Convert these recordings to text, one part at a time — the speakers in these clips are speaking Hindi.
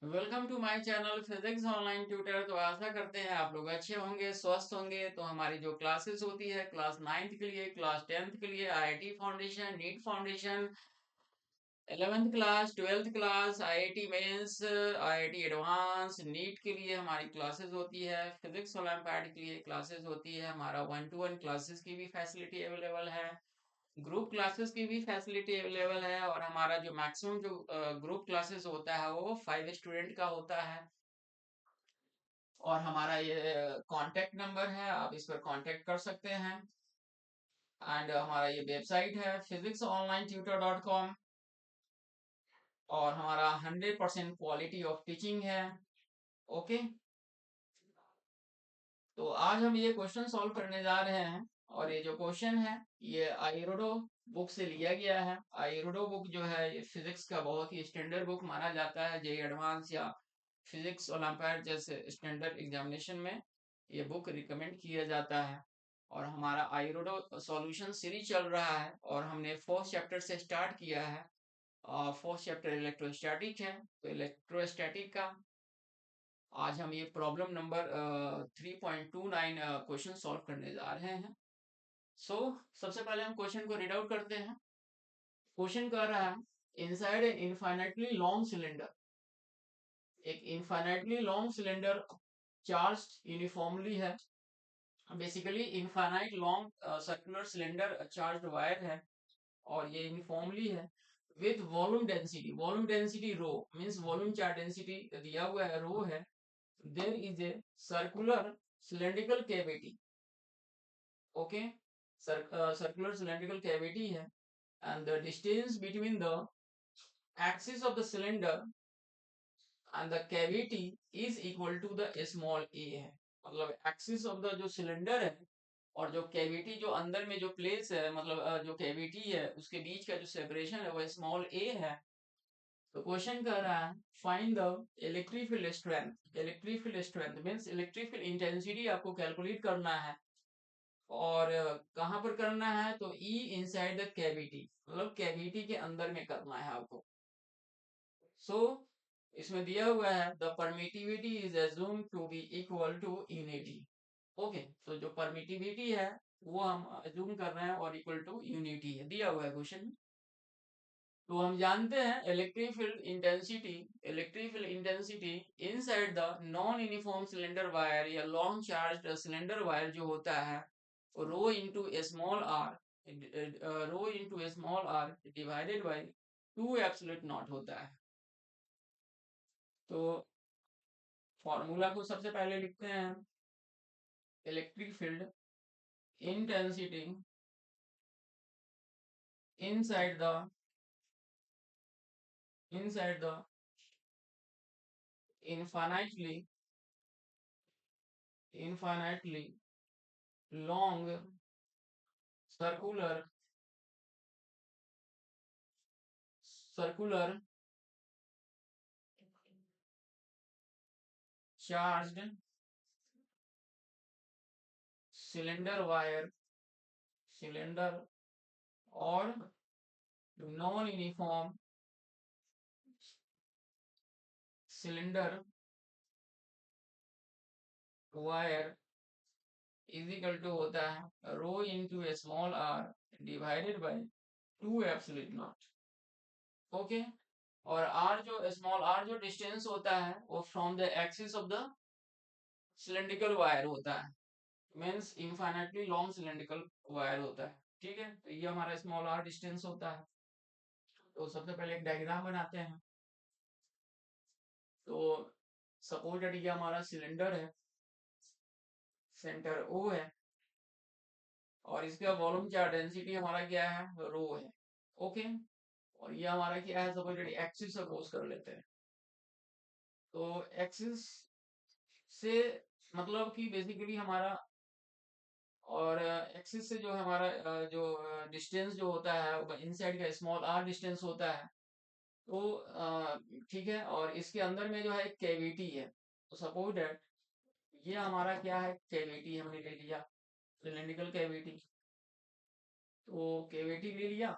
Welcome to my channel physics online tutor. तो आशा करते हैं आप लोग अच्छे होंगे, स्वस्थ होंगे। तो हमारी जो क्लासेस होती है क्लास 9th के लिए, क्लास 10th के लिए, IIT foundation, NEET foundation, 11th class, 12th class, IIT mains, IIT advance, NEET के लिए हमारी क्लासेस होती है। फिजिक्स ओलंपियाड के लिए क्लासेस होती है। हमारा 1-to-1 क्लासेस की भी फैसिलिटी अवेलेबल है। ग्रुप क्लासेस की भी फैसिलिटी अवेलेबल है। और हमारा जो मैक्सिमम जो ग्रुप क्लासेस होता है वो 5 स्टूडेंट का होता है। और हमारा ये कांटेक्ट नंबर है, आप इस पर कांटेक्ट कर सकते हैं। एंड हमारा ये वेबसाइट है physicsonlinetutor.com। और हमारा 100% क्वालिटी ऑफ टीचिंग है। ओके, तो आज हम ये क्वेश्चन सॉल्व करने जा रहे हैं। और ये जो क्वेश्चन है ये आईरोडो बुक से लिया गया है। आईरोडो बुक जो है ये फिजिक्स का बहुत ही स्टैंडर्ड बुक माना जाता है। जे एडवांस या फिजिक्स ओलंपियाड जैसे स्टैंडर्ड एग्जामिनेशन में ये बुक रिकमेंड किया जाता है। और हमारा आईरोडो सॉल्यूशन सीरीज चल रहा है और हमने फोर्थ चैप्टर से स्टार्ट किया है। फोर्थ चैप्टर इलेक्ट्रोस्टैटिक है। तो इलेक्ट्रोस्टैटिक का आज हम ये प्रॉब्लम नंबर 3.29 क्वेश्चन सॉल्व करने जा रहे हैं। सो सबसे पहले हम क्वेश्चन को रीड आउट करते हैं। क्वेश्चन कर रहा है, inside a infinitely long cylinder, एक infinitely long cylinder charge uniformly है। Basically infinite long circular cylinder charged wire है और ये यूनिफॉर्मली है with volume density rho, means volume charge density दिया हुआ है, रो है। There is a circular cylindrical cavity, okay, circular cylindrical cavity है, and the distance between the axis of the cylinder and the cavity is equal to the small a है। मतलब axis of the जो cylinder है और जो कैविटी जो अंदर में जो प्लेस है, मतलब जो कैविटी है उसके बीच का जो सेपरेशन है वो स्मॉल ए है। तो क्वेश्चन कर रहा है, find the electric field strength. Electric field strength means electric field intensity आपको कैलकुलेट करना है। और कहाँ पर करना है, तो ई इनसाइड द कैविटी, मतलब कैविटी के अंदर में करना है आपको। सो इसमें दिया हुआ है the permittivity is assume to be equal to unity. Okay, तो जो परमिटिविटी है वो हम एज्यूम कर रहे हैं और इक्वल टू यूनिटी है, दिया हुआ है क्वेश्चन में। तो हम जानते हैं electric field intensity inside the non uniform cylinder wire या लॉन्ग चार्ज सिलेंडर वायर जो होता है rho into small r, rho into small r divided by 2 epsilon naught होता है। तो फॉर्मूला को सबसे पहले लिखते हैं, electric field intensity inside the inside the infinitely infinitely long circular circular charged cylinder और non uniform cylinder wire is equal to होता है rho into small r divided by 2 epsilon naught. Okay, और आर जो स्मॉल आर जो डिस्टेंस होता है वो from the axis of the cylindrical wire होता है, means infinitely long cylindrical wire होता है। ठीक है, तो ये हमारा स्मॉल आर डिस्टेंस होता है। तो सबसे पहले एक डायग्राम बनाते हैं। तो सपोज दैट ये हमारा सिलेंडर है, सेंटर ओ है और इसका वॉल्यूम चार्ज डेंसिटी हमारा क्या है, रो है। ओके, और ये हमारा क्या है, सपोज दैट एक्सिस सपोज कर लेते हैं। तो एक्सिस से मतलब कि बेसिकली हमारा, और एक्सिस से जो हमारा जो डिस्टेंस जो होता है इनसाइड का स्मॉल आर डिस्टेंस होता है। तो ठीक है, और इसके अंदर में जो है एक कैविटी है। तो सपोज दैट ये हमारा क्या है, कैविटी हमने ले लिया, सिलेंड्रिकल कैविटी। तो कैविटी ले लिया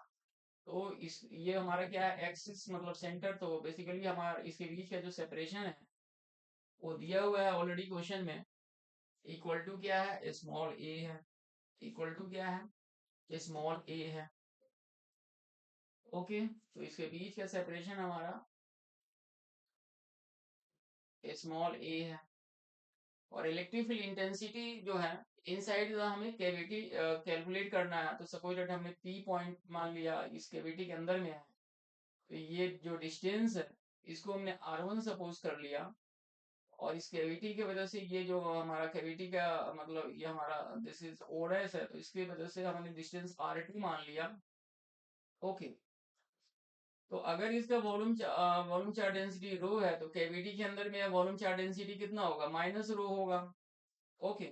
तो इस ये हमारा क्या है, एक्सिस मतलब सेंटर, तो बेसिकली हमारा इसके बीच का जो सेपरेशन है वो दिया हुआ है ऑलरेडी क्वेश्चन में। इक्वल टू क्या है, स्मॉल ए है। इक्वल टू क्या है, स्मॉल ए है। ओके, तो इसके बीच का सेपरेशन हमारा स्मॉल ए है। और इलेक्ट्रिक फील्ड इंटेंसिटी जो है इनसाइड हमें कैविटी कैलकुलेट करना है। तो सपोज दैट हमने पी पॉइंट मान लिया इस कैविटी के अंदर में है, तो ये जो डिस्टेंस है इसको हमने R1 सपोज कर लिया। और इस कैविटी की वजह से ये जो हमारा कैविटी का मतलब ये हमारा दिस इज ओरेस है, तो इसकी वजह से हमने डिस्टेंस R2 मान लिया। ओके, तो अगर इसका वॉल्यूम चार्ज डेंसिटी रो है, तो कैविटी के अंदर में वॉल्यूम चार्ज डेंसिटी कितना होगा, माइनस रो होगा। ओके,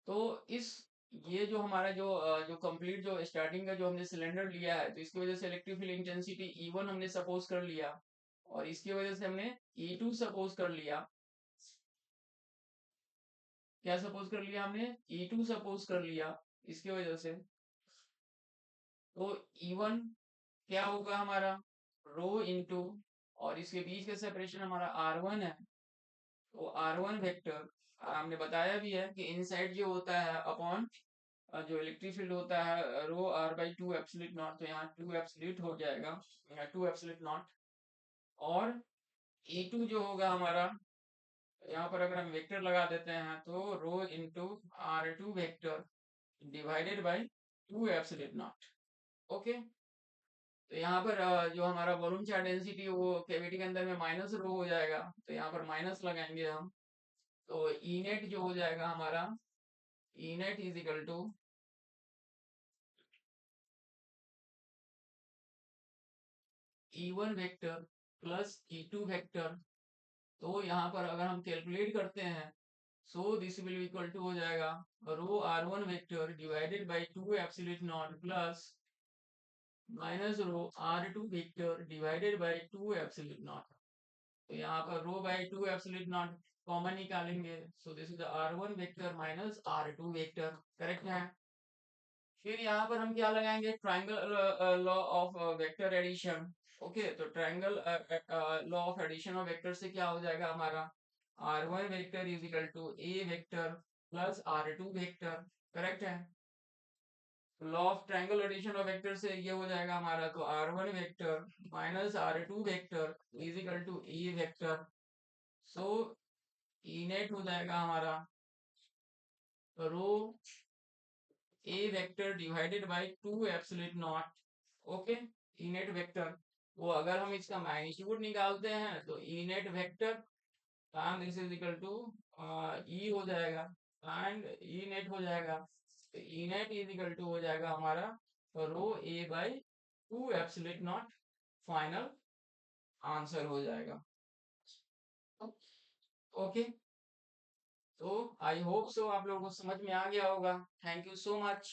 तो इस ये जो हमारा जो कंप्लीट जो स्टार्टिंग का जो हमने सिलेंडर लिया है, तो इसकी वजह से इलेक्ट्रिक फील्ड इंटेंसिटी E1 हमने सपोज कर लिया। और इसकी वजह से हमने E2 सपोज कर लिया। क्या सपोज कर लिया हमने, E2 सपोज कर लिया इसकी वजह से। तो E1 क्या होगा हमारा, रो इंटू, और इसके बीच का सेपरेशन हमारा R1 है, तो R1 वेक्टर हमने बताया भी है कि इनसाइड जो होता है अपॉन जो इलेक्ट्रिक फील्ड होता है रो R/2 एप्सिलॉन नॉट, तो यहाँ 2 एप्सिलॉन हो जाएगा, 2 एप्सिलॉन नॉट। और E2 जो होगा हमारा, यहाँ पर अगर हम वेक्टर लगा देते हैं तो rho into R2 vector divided by 2 epsilon naught. Okay, तो यहाँ पर जो हमारा वॉल्यूम चार्ज डेंसिटी वो कैविटी के अंदर में माइनस रो हो जाएगा, तो यहाँ पर माइनस लगाएंगे हम। तो ई नेट जो हो जाएगा हमारा, E net is equal to E1 vector plus E2 vector. तो यहाँ पर अगर हम कैलकुलेट करते हैं, so this will equal to हो जाएगा rho R1 vector divided by 2 epsilon naught plus minus rho R2 vector divided by 2 epsilon naught. तो यहाँ पर rho by 2 epsilon naught common निकालेंगे, so this is R1 vector minus R2 vector, correct है। फिर यहाँ पर हम क्या लगाएंगे, triangle law of vector addition. Okay, तो triangle law of addition of vector से क्या हो जाएगा हमारा, R1 vector is equal to a vector plus R2 vector, correct है। Law of triangle addition of vector से ये हो जाएगा हमारा, तो R1 vector minus R2 vector is equal to a vector. So E net हो जाएगा हमारा rho a vector divided by 2 epsilon naught. Okay, E net vector, वो अगर हम इसका मैग्नीट्यूड निकालते हैं तो E net vector and this is equal to E हो जाएगा एंड ई नेट हो जाएगा। तो E net is equal to हो जाएगा हमारा rho a by 2 epsilon naught, final answer हो जाएगा। ओके, तो आई होप सो आप लोगों को समझ में आ गया होगा। Thank you so much.